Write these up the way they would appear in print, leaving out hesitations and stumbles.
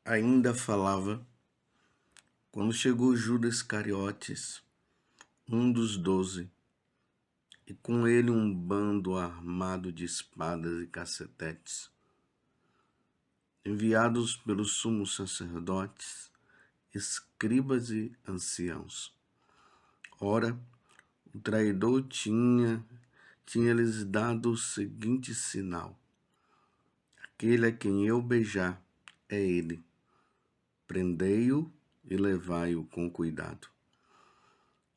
Ainda falava quando chegou Judas Iscariotes, um dos 12, e com ele um bando armado de espadas e cacetetes, enviados pelos sumos sacerdotes, escribas e anciãos. Ora, o traidor tinha-lhes dado o seguinte sinal: aquele a quem eu beijar é ele. Prendei-o e levai-o com cuidado.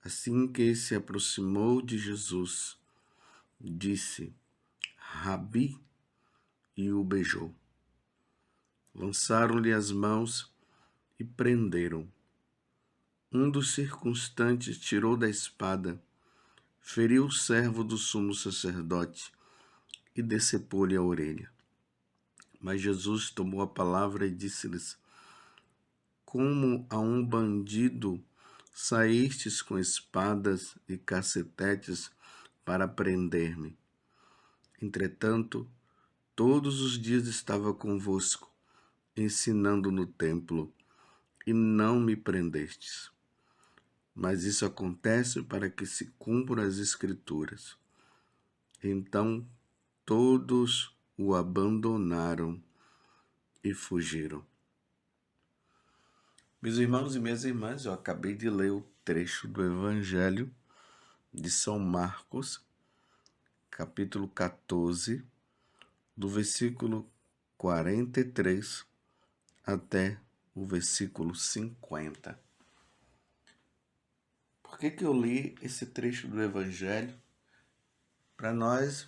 Assim que se aproximou de Jesus, disse: Rabi, e o beijou. Lançaram-lhe as mãos e prenderam. Um dos circunstantes tirou da espada, feriu o servo do sumo sacerdote e decepou-lhe a orelha. Mas Jesus tomou a palavra e disse-lhes: Como a um bandido saístes com espadas e cacetetes para prender-me? Entretanto, todos os dias estava convosco, ensinando no templo, e não me prendestes. Mas isso acontece para que se cumpram as Escrituras. Então todos o abandonaram e fugiram. Meus irmãos e minhas irmãs, eu acabei de ler o trecho do Evangelho de São Marcos, capítulo 14, do versículo 43 até o versículo 50. Por que eu li esse trecho do Evangelho? Para nós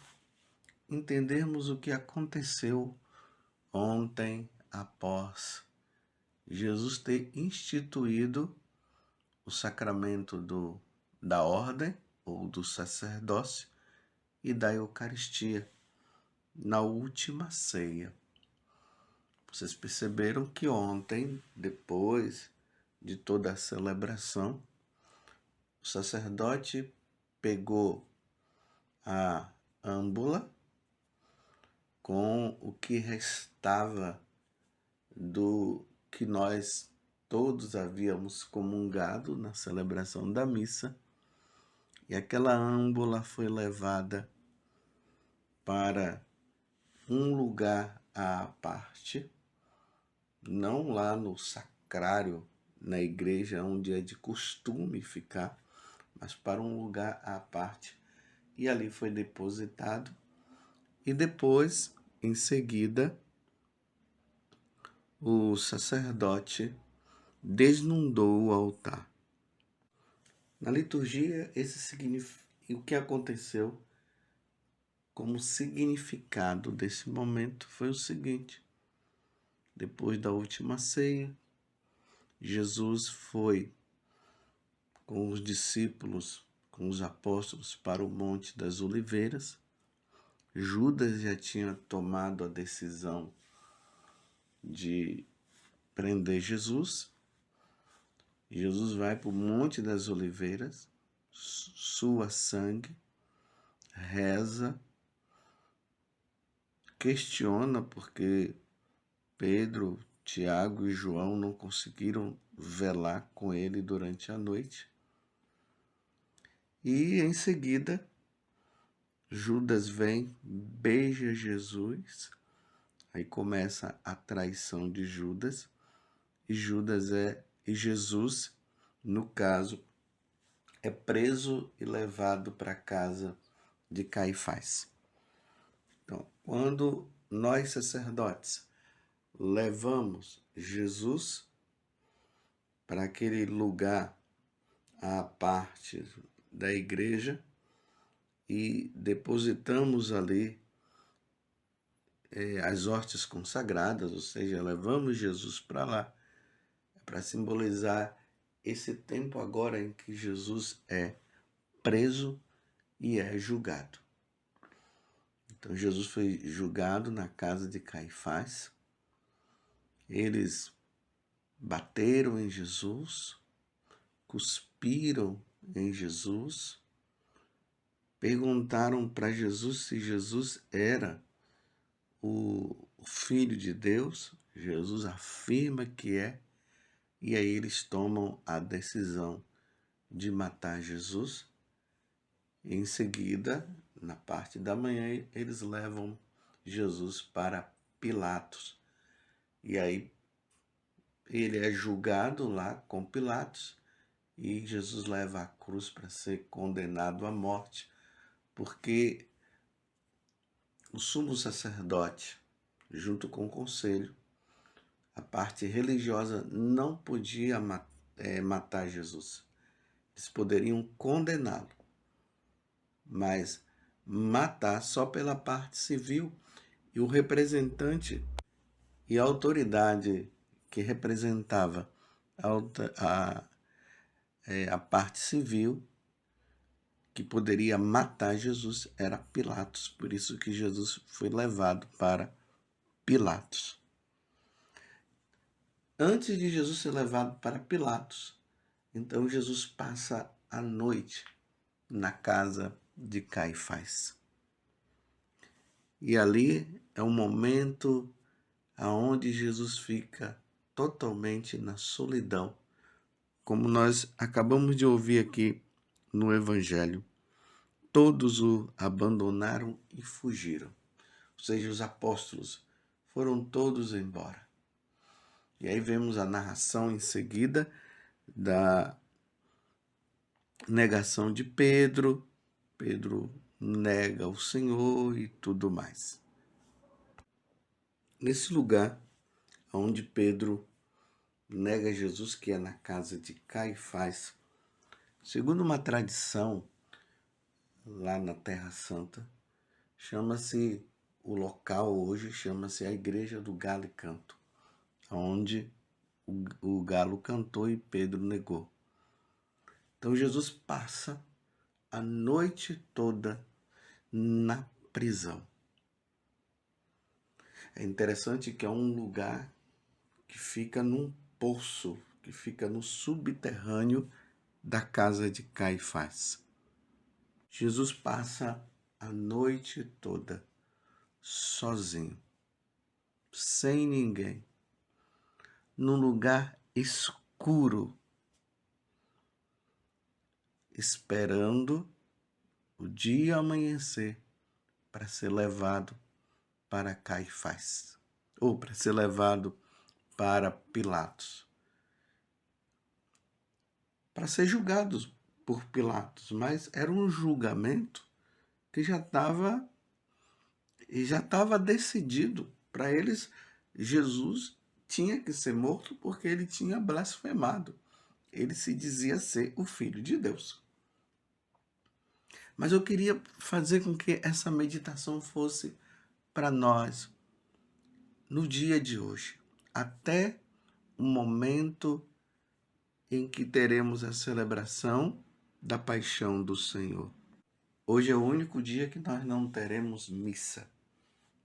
entendermos o que aconteceu ontem após Jesus ter instituído o sacramento da ordem ou do sacerdócio e da Eucaristia na última ceia. Vocês perceberam que ontem, depois de toda a celebração, o sacerdote pegou a âmbula com o que restava do que nós todos havíamos comungado na celebração da missa, e aquela âmbula foi levada para um lugar à parte, não lá no sacrário, na igreja onde é de costume ficar, mas para um lugar à parte, e ali foi depositado, e depois, em seguida, o sacerdote desnudou o altar. Na liturgia, o que aconteceu como significado desse momento foi o seguinte: depois da última ceia, Jesus foi com os discípulos, com os apóstolos, para o Monte das Oliveiras. Judas já tinha tomado a decisão de prender Jesus. Jesus vai para o Monte das Oliveiras, sua sangue, reza, questiona porque Pedro, Tiago e João não conseguiram velar com ele durante a noite. E em seguida, Judas vem, beija Jesus, aí começa a traição de Judas, e Jesus, no caso, é preso e levado para a casa de Caifás. Então, quando nós sacerdotes levamos Jesus para aquele lugar à parte da igreja e depositamos ali as hóstias consagradas, ou seja, levamos Jesus para lá, para simbolizar esse tempo agora em que Jesus é preso e é julgado. Então Jesus foi julgado na casa de Caifás. Eles bateram em Jesus, cuspiram em Jesus, perguntaram para Jesus se Jesus era o Filho de Deus. Jesus afirma que é, e aí eles tomam a decisão de matar Jesus. Em seguida, na parte da manhã, eles levam Jesus para Pilatos. E aí ele é julgado lá com Pilatos e Jesus leva a cruz para ser condenado à morte, porque o sumo sacerdote, junto com o conselho, a parte religiosa, não podia matar Jesus. Eles poderiam condená-lo, mas matar só pela parte civil. E o representante e a autoridade que representava a parte civil, que poderia matar Jesus, era Pilatos. Por isso que Jesus foi levado para Pilatos. Antes de Jesus ser levado para Pilatos, então Jesus passa a noite na casa de Caifás. E ali é um momento aonde Jesus fica totalmente na solidão, como nós acabamos de ouvir aqui no Evangelho. Todos o abandonaram e fugiram. Ou seja, os apóstolos foram todos embora. E aí vemos a narração em seguida da negação de Pedro. Pedro nega o Senhor e tudo mais. Nesse lugar onde Pedro nega Jesus, que é na casa de Caifás, segundo uma tradição lá na Terra Santa, chama-se, o local hoje chama-se a Igreja do Galo e Canto, onde o galo cantou e Pedro negou. Então Jesus passa a noite toda na prisão. É interessante que é um lugar que fica num poço, que fica no subterrâneo da casa de Caifás. Jesus passa a noite toda sozinho, sem ninguém, num lugar escuro, esperando o dia amanhecer para ser levado para Caifás, ou para ser levado para Pilatos, para ser julgado por Pilatos. Mas era um julgamento que já estava decidido. Para eles, Jesus tinha que ser morto porque ele tinha blasfemado. Ele se dizia ser o Filho de Deus. Mas eu queria fazer com que essa meditação fosse para nós no dia de hoje, até o momento em que teremos a celebração da paixão do Senhor. Hoje é o único dia que nós não teremos missa.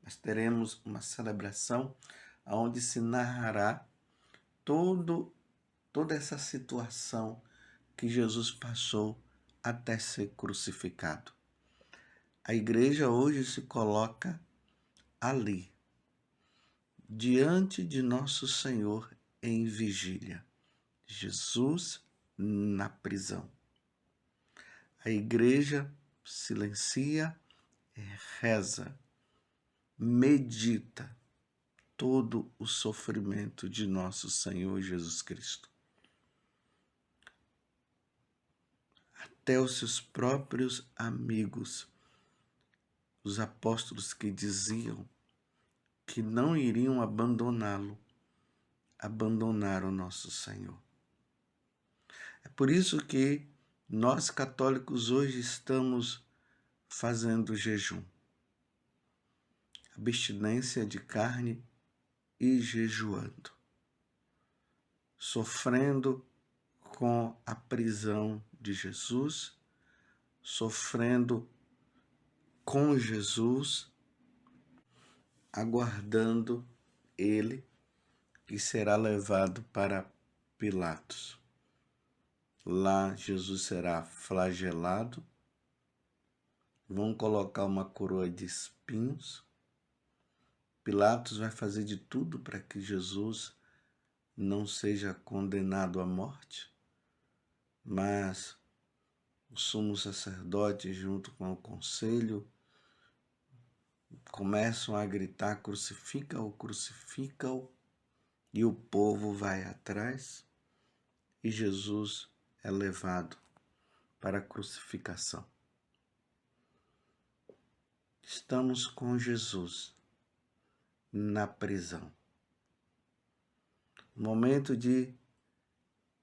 Nós teremos uma celebração onde se narrará toda essa situação que Jesus passou até ser crucificado. A igreja hoje se coloca ali, diante de nosso Senhor em vigília. Jesus na prisão. A igreja silencia, reza, medita todo o sofrimento de nosso Senhor Jesus Cristo. Até os seus próprios amigos, os apóstolos que diziam que não iriam abandoná-lo, abandonaram nosso Senhor. É por isso que nós católicos hoje estamos fazendo jejum, abstinência de carne e jejuando, sofrendo com a prisão de Jesus, sofrendo com Jesus, aguardando ele que será levado para Pilatos. Lá Jesus será flagelado, vão colocar uma coroa de espinhos. Pilatos vai fazer de tudo para que Jesus não seja condenado à morte, mas o sumo sacerdote, junto com o conselho, começam a gritar: crucifica-o, crucifica-o, e o povo vai atrás e Jesus é levado para a crucificação. Estamos com Jesus na prisão. Momento de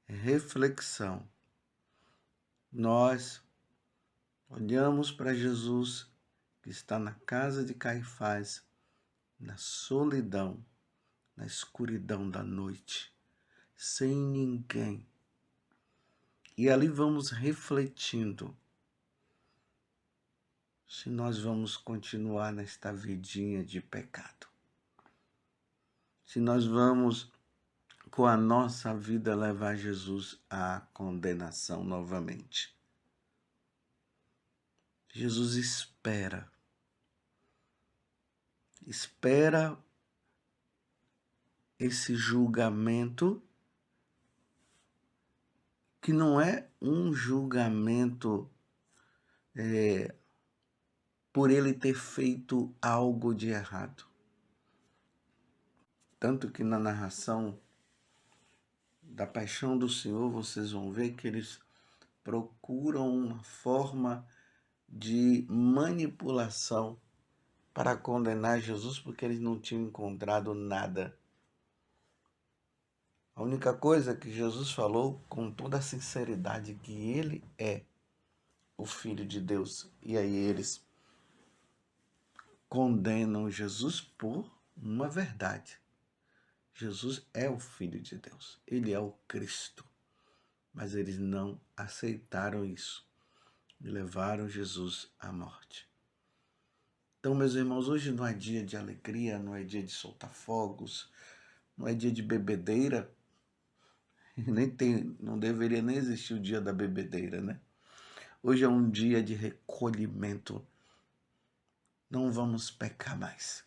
reflexão. Nós olhamos para Jesus que está na casa de Caifás, na solidão, na escuridão da noite, sem ninguém. E ali vamos refletindo se nós vamos continuar nesta vidinha de pecado. Se nós vamos, com a nossa vida, levar Jesus à condenação novamente. Jesus espera esse julgamento, que não é um julgamento por ele ter feito algo de errado. Tanto que na narração da paixão do Senhor, vocês vão ver que eles procuram uma forma de manipulação para condenar Jesus, porque eles não tinham encontrado nada. A única coisa que Jesus falou com toda a sinceridade, que ele é o Filho de Deus. E aí eles condenam Jesus por uma verdade. Jesus é o Filho de Deus, ele é o Cristo. Mas eles não aceitaram isso e levaram Jesus à morte. Então, meus irmãos, hoje não é dia de alegria, não é dia de soltar fogos, não é dia de bebedeira. Não deveria nem existir o dia da bebedeira, né? Hoje é um dia de recolhimento. Não vamos pecar mais.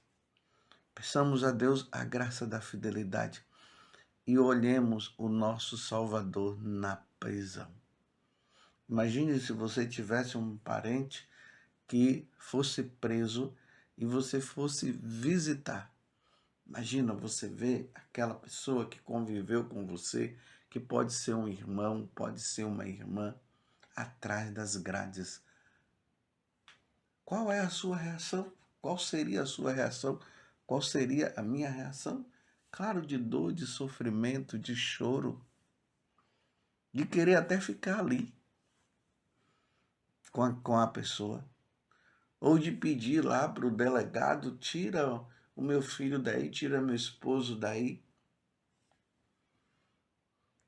Peçamos a Deus a graça da fidelidade e olhemos o nosso Salvador na prisão. Imagine se você tivesse um parente que fosse preso e você fosse visitar. Imagina você ver aquela pessoa que conviveu com você, que pode ser um irmão, pode ser uma irmã, atrás das grades. Qual é a sua reação? Qual seria a sua reação? Qual seria a minha reação? Claro, de dor, de sofrimento, de choro, de querer até ficar ali com a pessoa. Ou de pedir lá para o delegado: tira o meu filho daí, tira meu esposo daí.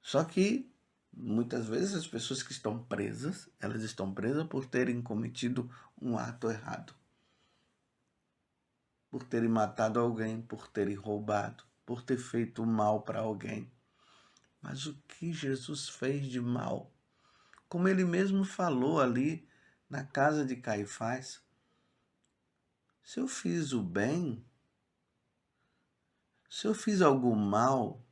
Só que, muitas vezes, as pessoas que estão presas, elas estão presas por terem cometido um ato errado. Por terem matado alguém, por terem roubado, por ter feito mal para alguém. Mas o que Jesus fez de mal? Como ele mesmo falou ali na casa de Caifás: se eu fiz o bem, se eu fiz algum mal,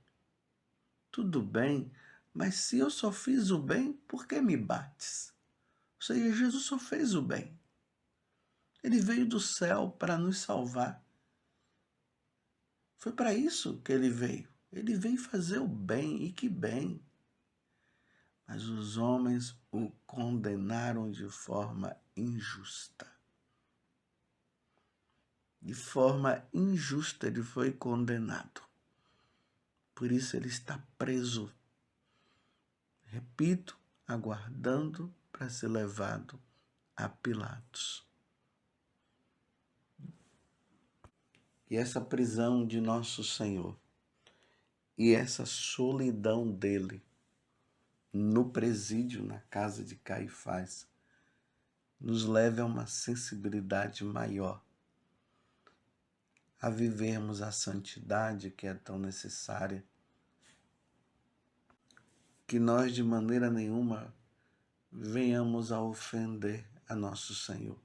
tudo bem, mas se eu só fiz o bem, por que me bates? Ou seja, Jesus só fez o bem. Ele veio do céu para nos salvar. Foi para isso que ele veio. Ele veio fazer o bem, e que bem. Mas os homens o condenaram de forma injusta. De forma injusta ele foi condenado. Por isso ele está preso. Repito, aguardando para ser levado a Pilatos. E essa prisão de nosso Senhor e essa solidão dele no presídio, na casa de Caifás, nos leva a uma sensibilidade maior, a vivermos a santidade que é tão necessária, que nós de maneira nenhuma venhamos a ofender a nosso Senhor.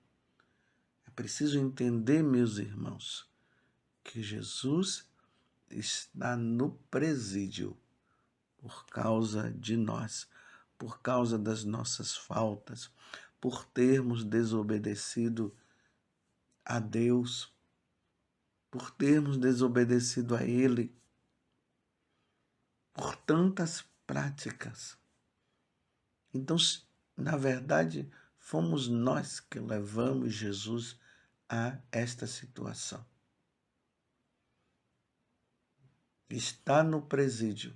preciso entender, meus irmãos, que Jesus está no presídio por causa de nós, por causa das nossas faltas, por termos desobedecido a Deus, por termos desobedecido a Ele, por tantas práticas. Então, na verdade, fomos nós que levamos Jesus a esta situação. Está no presídio,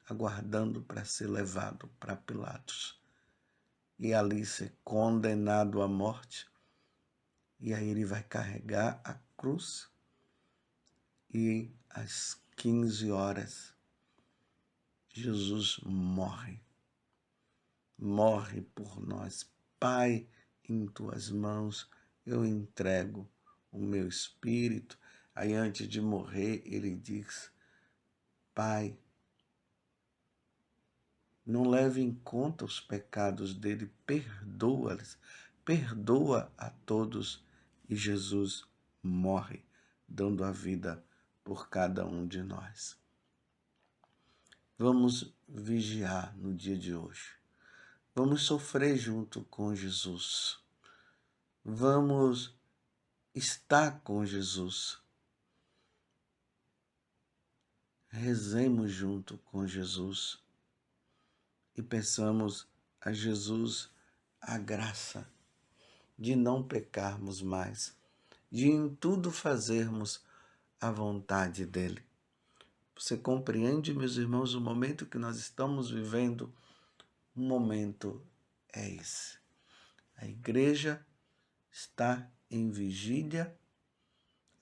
aguardando para ser levado para Pilatos e ali ser condenado à morte. E aí ele vai carregar a cruz e às 15 horas Jesus morre. Morre por nós. Pai, em tuas mãos eu entrego o meu espírito. Aí antes de morrer ele diz: Pai, não leve em conta os pecados dele, perdoa-lhes, perdoa a todos. E Jesus morre, dando a vida por cada um de nós. Vamos vigiar no dia de hoje. Vamos sofrer junto com Jesus. Vamos estar com Jesus. Rezemos junto com Jesus e peçamos a Jesus a graça de não pecarmos mais, de em tudo fazermos a vontade dele. Você compreende, meus irmãos, o momento que nós estamos vivendo? O momento é esse. A igreja está em vigília,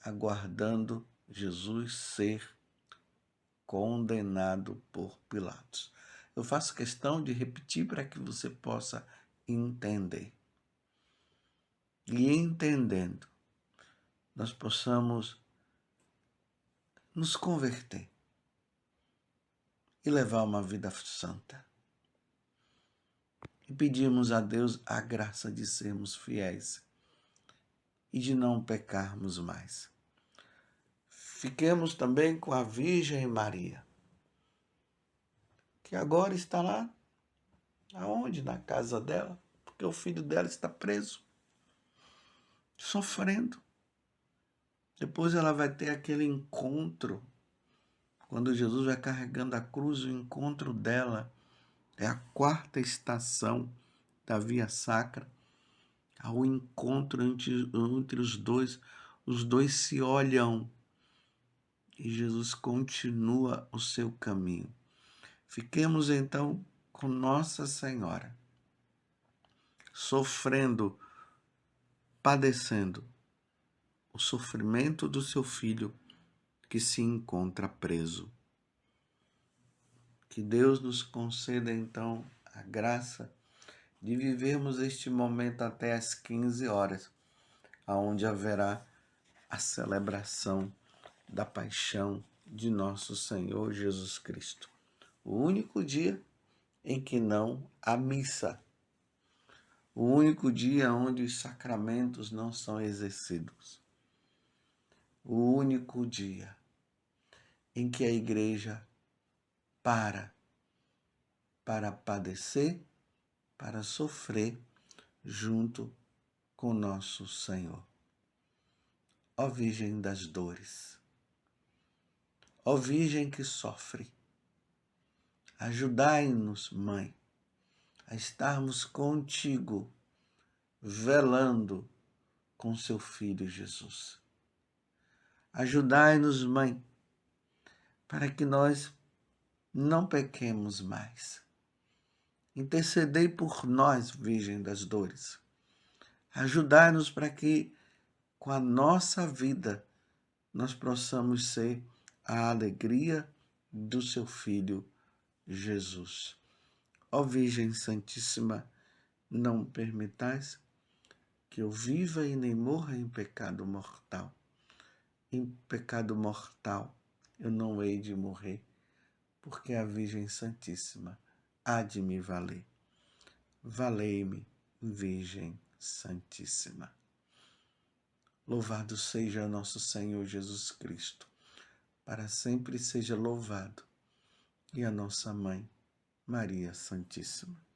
aguardando Jesus ser condenado por Pilatos. Eu faço questão de repetir para que você possa entender. E entendendo, nós possamos nos converter e levar uma vida santa. E pedimos a Deus a graça de sermos fiéis e de não pecarmos mais. Fiquemos também com a Virgem Maria, que agora está lá, aonde? Na casa dela, porque o filho dela está preso, sofrendo. Depois ela vai ter aquele encontro, quando Jesus vai carregando a cruz, o encontro dela é a 4ª estação da Via Sacra, ao encontro entre os dois se olham e Jesus continua o seu caminho. Fiquemos então com Nossa Senhora, sofrendo, padecendo o sofrimento do seu filho que se encontra preso. Que Deus nos conceda então a graça de vivermos este momento até às 15 horas, aonde haverá a celebração da paixão de nosso Senhor Jesus Cristo. O único dia em que não há missa. O único dia onde os sacramentos não são exercidos. O único dia em que a igreja para padecer, para sofrer junto com nosso Senhor. Ó Virgem das dores, ó Virgem que sofre, ajudai-nos, Mãe, a estarmos contigo, velando com seu Filho Jesus. Ajudai-nos, Mãe, para que nós não pequemos mais. Intercedei por nós, Virgem das dores. Ajudai-nos para que, com a nossa vida, nós possamos ser a alegria do seu Filho Jesus. Ó Virgem Santíssima, não permitais que eu viva e nem morra em pecado mortal. Em pecado mortal eu não hei de morrer, porque a Virgem Santíssima há de me valer. Valei-me, Virgem Santíssima. Louvado seja nosso Senhor Jesus Cristo, para sempre seja louvado, e a nossa Mãe, Maria Santíssima.